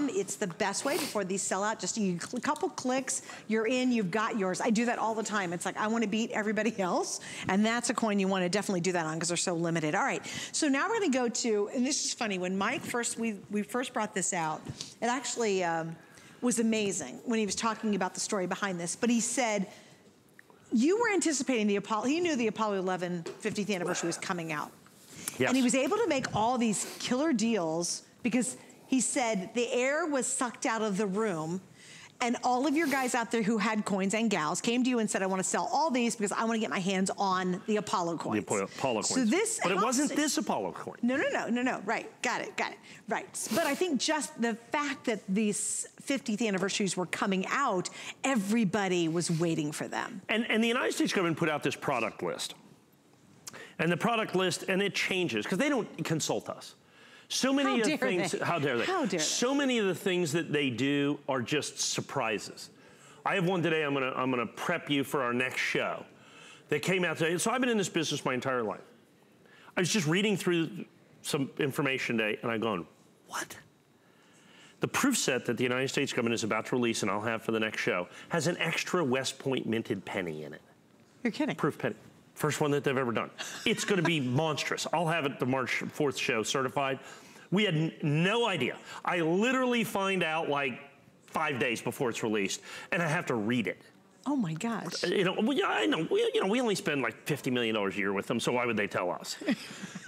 HSNitem. It's the best way before these sell out. Just a couple clicks, you're in, you've got yours. I do that all the time. It's like, I want to beat everybody else. And that's a coin you want to definitely do that on because they're so limited. All right, so now we're going to go to, and this is funny, when Mike we first brought this out, it actually was amazing when he was talking about the story behind this. But he said, you were anticipating the Apollo, he knew the Apollo 11 50th anniversary was coming out. Yes. And he was able to make all these killer deals because he said the air was sucked out of the room and all of your guys out there who had coins and gals came to you and said, I want to sell all these because I want to get my hands on the Apollo coins. The Apollo coins. So this but it wasn't this Apollo coin. No. Right, got it. Right. But I think just the fact that these 50th anniversaries were coming out, everybody was waiting for them. And the United States government put out this product list. And the product list, and it changes, because they don't consult us. So many of the things, how dare they? How dare they? So many of the things that they do are just surprises. I have one today, I'm gonna prep you for our next show. They came out today, so I've been in this business my entire life. I was just reading through some information today, and I'm going, what? The proof set that the United States government is about to release, and I'll have for the next show, has an extra West Point minted penny in it. You're kidding. Proof penny. First one that they've ever done. It's gonna be monstrous. I'll have it the March 4th show certified. We had no idea. I literally find out like 5 days before it's released, and I have to read it. Oh my gosh. You know, I know, we only spend like $50 million a year with them, so why would they tell us?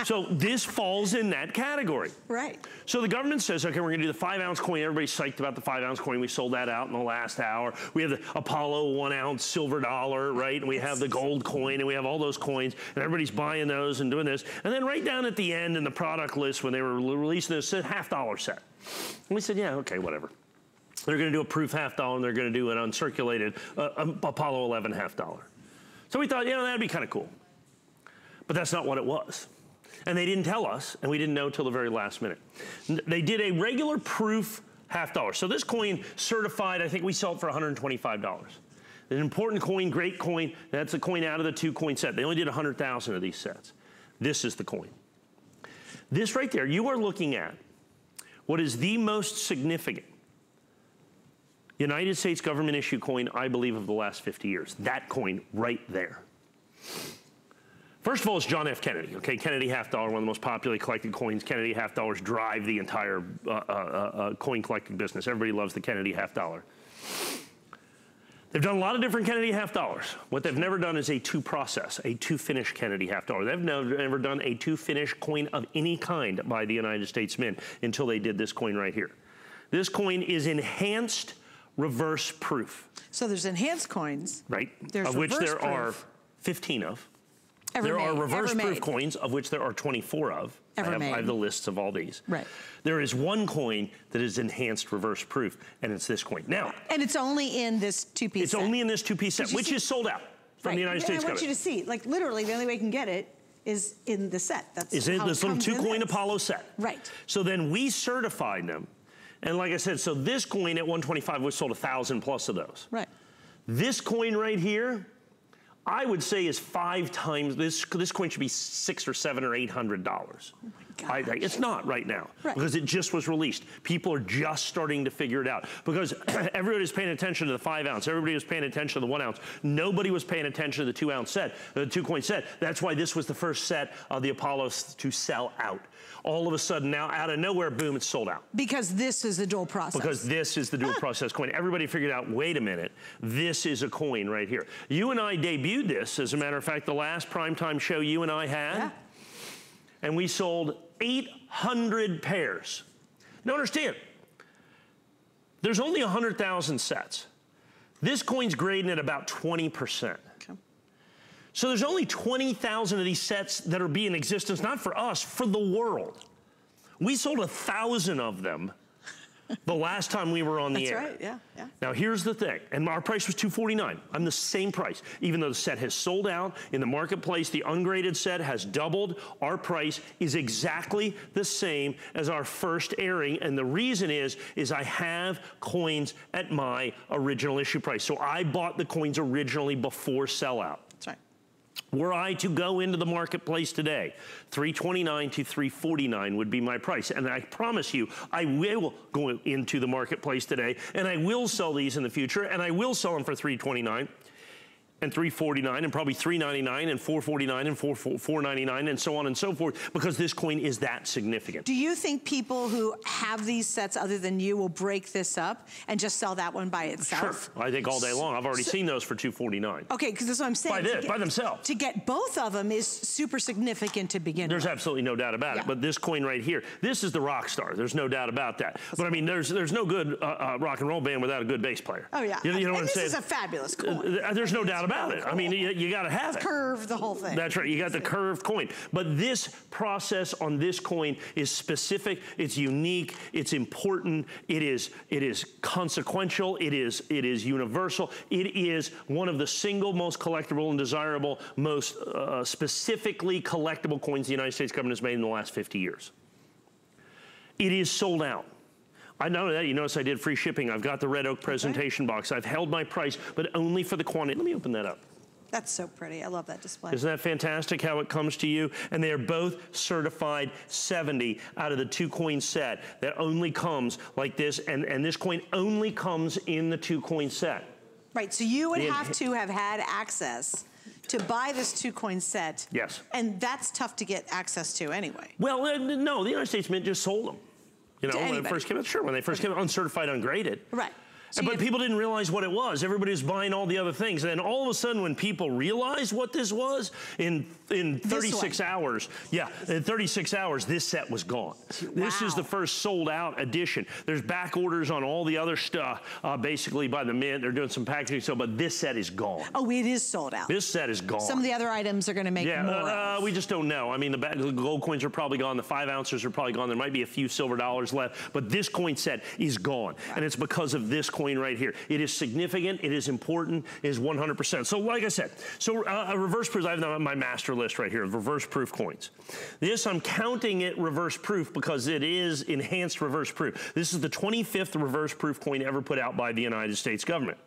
So this falls in that category. Right. So the government says, okay, we're gonna do the 5-ounce coin. Everybody's psyched about the 5-ounce coin. We sold that out in the last hour. We have the Apollo 1-ounce silver dollar, right? And we have the gold coin, and we have all those coins, and everybody's buying those and doing this. And then right down at the end in the product list, when they were releasing this, it said $50 set. And we said, yeah, okay, whatever. They're gonna do a proof $50, and they're gonna do an uncirculated Apollo 11 $50. So we thought, you know, that'd be kind of cool. But that's not what it was. And they didn't tell us, and we didn't know till the very last minute. They did a regular proof $50. So this coin certified, I think we sell it for $125. An important coin, great coin, that's a coin out of the 2-coin set. They only did 100,000 of these sets. This is the coin. This right there, you are looking at what is the most significant United States government issue coin, I believe, of the last 50 years. That coin right there. First of all, it's John F. Kennedy, okay? Kennedy $50, one of the most popularly collected coins. Kennedy $50 drive the entire coin collecting business. Everybody loves the Kennedy $50. They've done a lot of different Kennedy $50. What they've never done is a two-process, a two-finish Kennedy $50. They've never done a two-finish coin of any kind by the United States Mint until they did this coin right here. This coin is enhanced reverse proof. So there's enhanced coins. Right. There's of which there proof. are 15 of. There are reverse proof coins, of which there are 24 of. I have the lists of all these. Right. There is one coin that is enhanced reverse proof, and it's this coin. Now. And it's only in this two-piece set. It's only in this two-piece set, which is sold out from the United States government. I want you to see, like literally the only way you can get it is in the set. Is in this little 2-coin Apollo set. Right. So then we certified them. And like I said, so this coin at 125, we sold 1,000 plus of those. Right. This coin right here, I would say is 5 times, this coin should be $600 or $700 or $800. Oh my God. It's not right now, because it just was released. People are just starting to figure it out, because everybody's paying attention to the 5-ounce. Everybody was paying attention to the 1-ounce. Nobody was paying attention to the 2-ounce set, the 2-coin set. That's why this was the first set of the Apollos to sell out. All of a sudden now, out of nowhere, boom, it's sold out. Because this is the dual process. Because this is the dual process coin. Everybody figured out, wait a minute, this is a coin right here. You and I debuted this, as a matter of fact, the last primetime show you and I had, and we sold 800 pairs. Now understand, there's only 100,000 sets. This coin's grading at about 20%. So there's only 20,000 of these sets that are being in existence, not for us, for the world. We sold 1,000 of them the last time we were on the air. That's right, yeah. Now here's the thing, and our price was $249. I'm the same price. Even though the set has sold out in the marketplace, the ungraded set has doubled. Our price is exactly the same as our first airing, and the reason is I have coins at my original issue price. So I bought the coins originally before sellout. That's right. Were I to go into the marketplace today, $329 to $349 would be my price. And I promise you, I will go into the marketplace today, and I will sell these in the future, and I will sell them for $329 and $349 and probably $399 and $449 and $499 and so on and so forth, because this coin is that significant. Do you think people who have these sets other than you will break this up and just sell that one by itself? Sure, I think all day long. I've already seen those for $249. Okay, because that's what I'm saying. By themselves. To get both of them is super significant to begin with. There's absolutely no doubt about it. But this coin right here, this is the rock star. There's no doubt about that. But I mean, there's no good rock and roll band without a good bass player. Oh yeah. You know what I'm saying? This is a fabulous coin. There's no doubt about it. I mean, you got to have it. Curved, the whole thing. That's right. You got the curved coin. But this process on this coin is specific. It's unique. It's important. It is consequential. It is universal. It is one of the single most collectible and desirable, most specifically collectible coins the United States government has made in the last 50 years. It is sold out. I know that. You notice I did free shipping. I've got the red oak presentation box. I've held my price, but only for the quantity. Let me open that up. That's so pretty. I love that display. Isn't that fantastic how it comes to you? And they are both certified 70 out of the 2-coin set that only comes like this. And this coin only comes in the 2-coin set. Right, so you would have to have had access to buy this 2-coin set. Yes. And that's tough to get access to anyway. Well, no, the United States Mint just sold them. You know, when they first came out, sure, when they first came out, uncertified, ungraded. Right. So but people didn't realize what it was. Everybody was buying all the other things. And then all of a sudden, when people realized what this was, in 36 hours, in 36 hours, this set was gone. Wow. This is the first sold out edition. There's back orders on all the other stuff, basically by the Mint. They're doing some packaging, but this set is gone. Oh, it is sold out. This set is gone. Some of the other items are going to make more. We just don't know. I mean, the gold coins are probably gone. The 5 ounces are probably gone. There might be a few silver dollars left, but this coin set is gone. Wow. And it's because of this coin right here. It is significant, it is important, it is 100%. So like I said, a reverse proof, I have my master list right here of reverse proof coins. This, I'm counting it reverse proof because it is enhanced reverse proof. This is the 25th reverse proof coin ever put out by the United States government.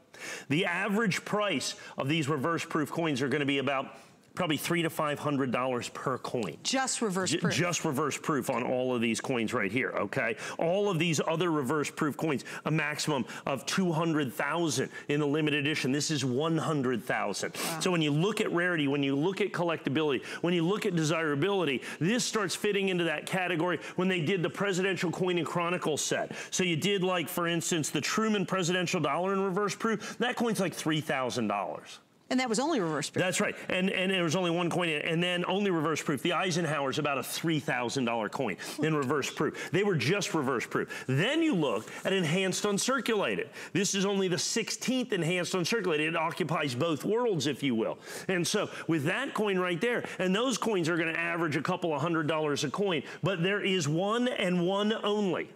The average price of these reverse proof coins are going to be about probably $300 to $500 per coin. Just reverse proof. Just reverse proof on all of these coins right here, okay? All of these other reverse proof coins, a maximum of 200,000 in the limited edition. This is 100,000. Wow. So when you look at rarity, when you look at collectability, when you look at desirability, this starts fitting into that category when they did the Presidential Coin and Chronicle set. So you did, like, for instance, the Truman Presidential Dollar in reverse proof. That coin's like $3,000. And that was only reverse proof. That's right. And there was only one coin, and then only reverse proof. The Eisenhower's about a $3,000 coin in reverse proof. They were just reverse proof. Then you look at enhanced uncirculated. This is only the 16th enhanced uncirculated. It occupies both worlds, if you will. And so with that coin right there, and those coins are going to average a couple of $100 a coin, but there is one and one only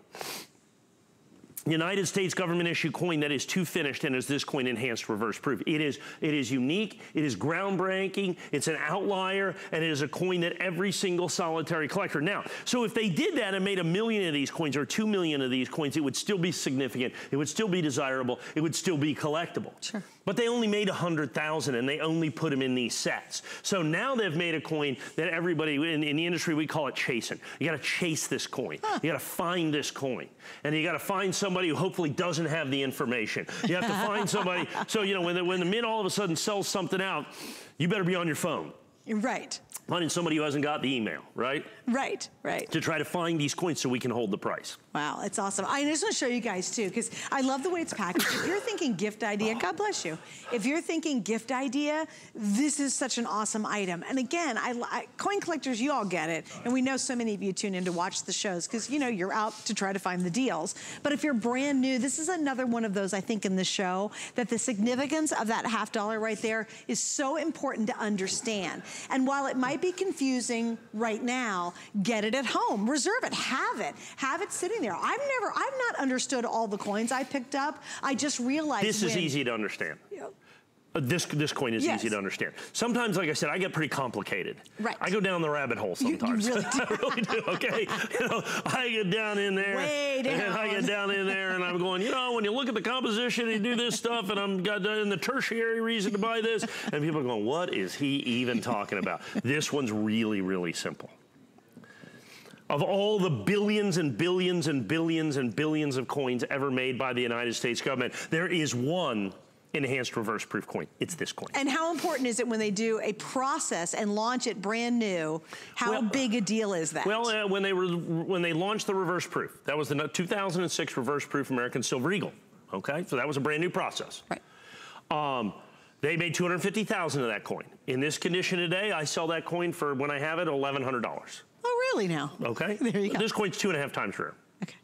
United States government issue coin that is too finished and is this coin enhanced reverse proof. It is unique, it is groundbreaking, it's an outlier, and it is a coin that every single solitary collector. Now, so if they did that and made 1 million of these coins or 2 million of these coins, it would still be significant, it would still be desirable, it would still be collectible. Sure. But they only made 100,000 and they only put them in these sets. So now they've made a coin that everybody in the industry, we call it chasing. You gotta chase this coin. You gotta find this coin. And you gotta find somebody who hopefully doesn't have the information. You have to find somebody, so you know, when the Mint all of a sudden sells something out, you better be on your phone. Right. Finding somebody who hasn't got the email, right? Right, right. To try to find these coins so we can hold the price. Wow, it's awesome. I just want to show you guys too, because I love the way it's packaged. If you're thinking gift idea, God bless you. If you're thinking gift idea, this is such an awesome item. And again, coin collectors, you all get it. And we know so many of you tune in to watch the shows because, you know, you're out to try to find the deals. But if you're brand new, this is another one of those, I think, in the show that the significance of that $50 right there is so important to understand. And while it might be confusing right now, get it at home, reserve it, have it sitting there. I've not understood all the coins I picked up. I just realized this is easy to understand. This coin is easy to understand. Sometimes, like I said, I get pretty complicated. Right. I go down the rabbit hole sometimes. You really do. I really do, okay? You know, I get down in there. Way down. And I get down in there and I'm going, you know, when you look at the composition and you do this stuff and I'm got in the tertiary reason to buy this. And people are going, what is he even talking about? This one's really, really simple. Of all the billions and billions and billions and billions of coins ever made by the United States government, there is one enhanced reverse proof coin. It's this coin. And how important is it when they do a process and launch it brand new? How big a deal is that? Well, when they launched the reverse proof, that was the 2006 reverse proof American Silver Eagle. Okay, so that was a brand new process. Right. They made 250,000 of that coin. In this condition today, I sell that coin for, when I have it, $1,100. Oh, really now? Okay. There you go. This coin's 2.5 times rare. Okay.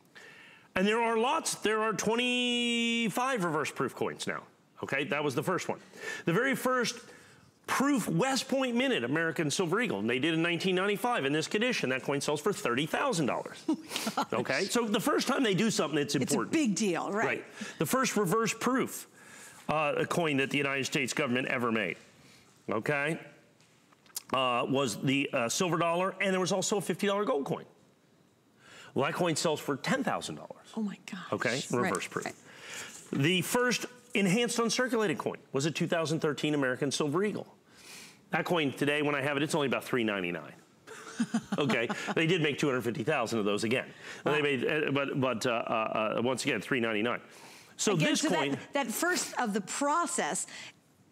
And there are lots. There are 25 reverse proof coins now. Okay, that was the first one. The very first proof West Point Minute American Silver Eagle, and they did in 1995 in this condition. That coin sells for $30,000. Okay, so the first time they do something, it's important. It's a big deal, right? The first reverse proof coin that the United States government ever made, okay, was the silver dollar, and there was also a $50 gold coin. Well, that coin sells for $10,000. Oh my gosh. Okay, reverse proof. Right. The first enhanced uncirculated coin was a 2013 American Silver Eagle. That coin today, when I have it, it's only about $3.99. Okay, they did make 250,000 of those again. Wow. They made, but once again, $3.99. So again, this coin, that first of the process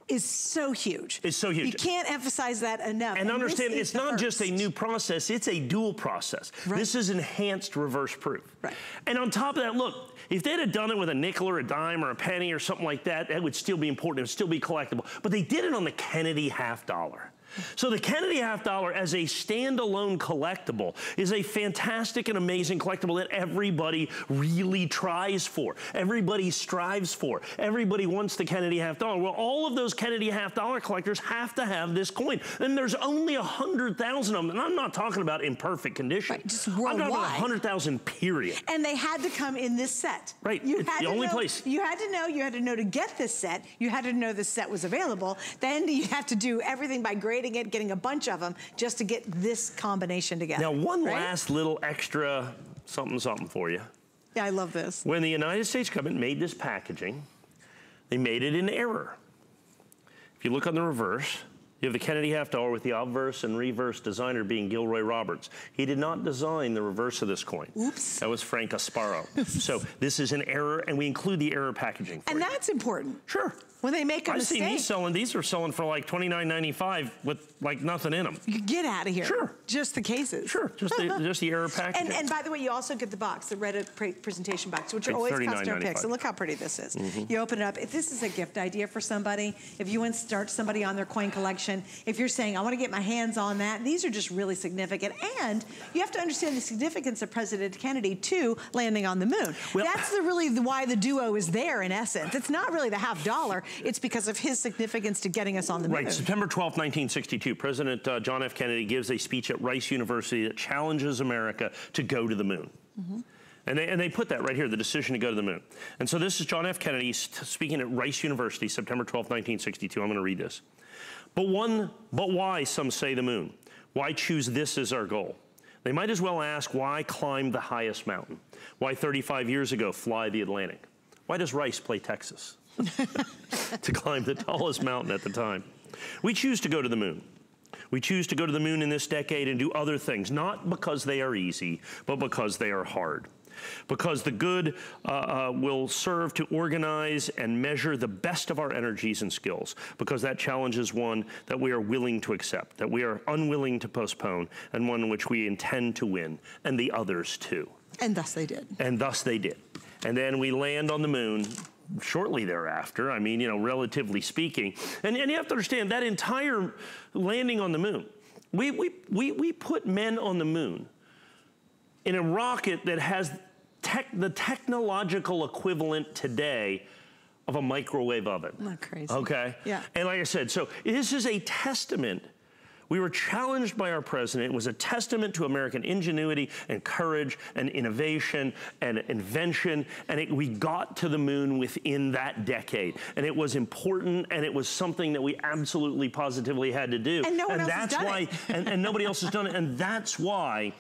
is so huge. It's so huge. You can't emphasize that enough. And understand, it's not just a new process, it's a dual process. Right. This is enhanced reverse proof. Right. And on top of that, look, if they'd have done it with a nickel or a dime or a penny or something like that, that would still be important, it would still be collectible. But they did it on the Kennedy half dollar. So the Kennedy half dollar as a standalone collectible is a fantastic and amazing collectible that everybody really tries for. Everybody strives for. Everybody wants the Kennedy half dollar. Well, all of those Kennedy half dollar collectors have to have this coin. And there's only 100,000 of them. And I'm not talking about in perfect condition. Right, just worldwide. I'm talking about 100,000 period. And they had to come in this set. Right, it's the only place. You had to know to get this set. You had to know this set was available. Then you have to do everything by grading it, getting a bunch of them just to get this combination together. Now, one last little extra something for you. Yeah, I love this. When the United States government made this packaging, they made it in error. If you look on the reverse, you have the Kennedy half dollar with the obverse and reverse designer being Gilroy Roberts. He did not design the reverse of this coin. Oops. That was Frank Asparo. So this is an error, and we include the error packaging for you. And that's important. Sure. When they make a mistake. I've seen these are selling for like $29.95 with like nothing in them. You get out of here. Sure. Just the cases. Sure, just the error packaging. And by the way, you also get the box, the red presentation box, which are always customer picks. So look how pretty this is. You open it up. If this is a gift idea for somebody, if you want to start somebody on their coin collection, if you're saying, I want to get my hands on that, these are just really significant. And you have to understand the significance of President Kennedy, too, landing on the moon. Well, that's really why the duo is there, in essence. It's not really the half dollar. It's because of his significance to getting us on the moon. Right, September 12th, 1962, President John F. Kennedy gives a speech at Rice University that challenges America to go to the moon. And they put that right here, the decision to go to the moon. And so this is John F. Kennedy speaking at Rice University, September 12th, 1962. I'm going to read this. But why, some say, the moon? Why choose this as our goal? They might as well ask, why climb the highest mountain? Why 35 years ago fly the Atlantic? Why does Rice play Texas? To climb the tallest mountain at the time. We choose to go to the moon. We choose to go to the moon in this decade and do other things, not because they are easy, but because they are hard. Because the good will serve to organize and measure the best of our energies and skills. Because that challenge is one that we are willing to accept, that we are unwilling to postpone, and one in which we intend to win, and the others too. And thus they did. And thus they did. And then we land on the moon shortly thereafter, I mean, you know, relatively speaking. And you have to understand that entire landing on the moon, we put men on the moon in a rocket that has the technological equivalent today of a microwave oven. Not crazy. Okay? Yeah. And like I said, so this is a testament. We were challenged by our president. It was a testament to American ingenuity and courage and innovation and invention, and we got to the moon within that decade. And it was important, and it was something that we absolutely positively had to do. And no one else has done it. And nobody else has done it, and that's why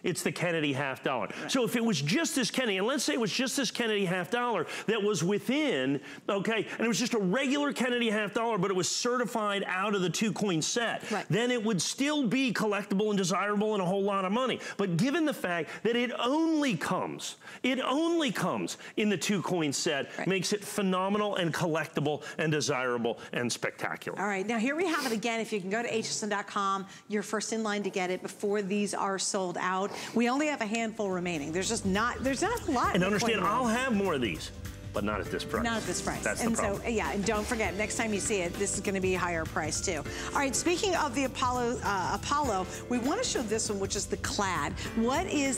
it's the Kennedy $half. Right. So if it was just this Kennedy, and let's say it was just this Kennedy $half that was within, okay, and it was just a regular Kennedy $half, but it was certified out of the 2-coin set, right, then it would still be collectible and desirable and a whole lot of money. But given the fact that it only comes in the 2-coin set, right, makes it phenomenal and collectible and desirable and spectacular. All right, now here we have it again. If you can go to hsn.com, you're first in line to get it before these are sold out. We only have a handful remaining. There's not a lot. And understand, I'll have more of these, but not at this price. Not at this price. That's the problem. So, yeah, and don't forget, next time you see it, this is gonna be a higher price too. All right, speaking of the Apollo, we wanna show this one, which is the clad. What is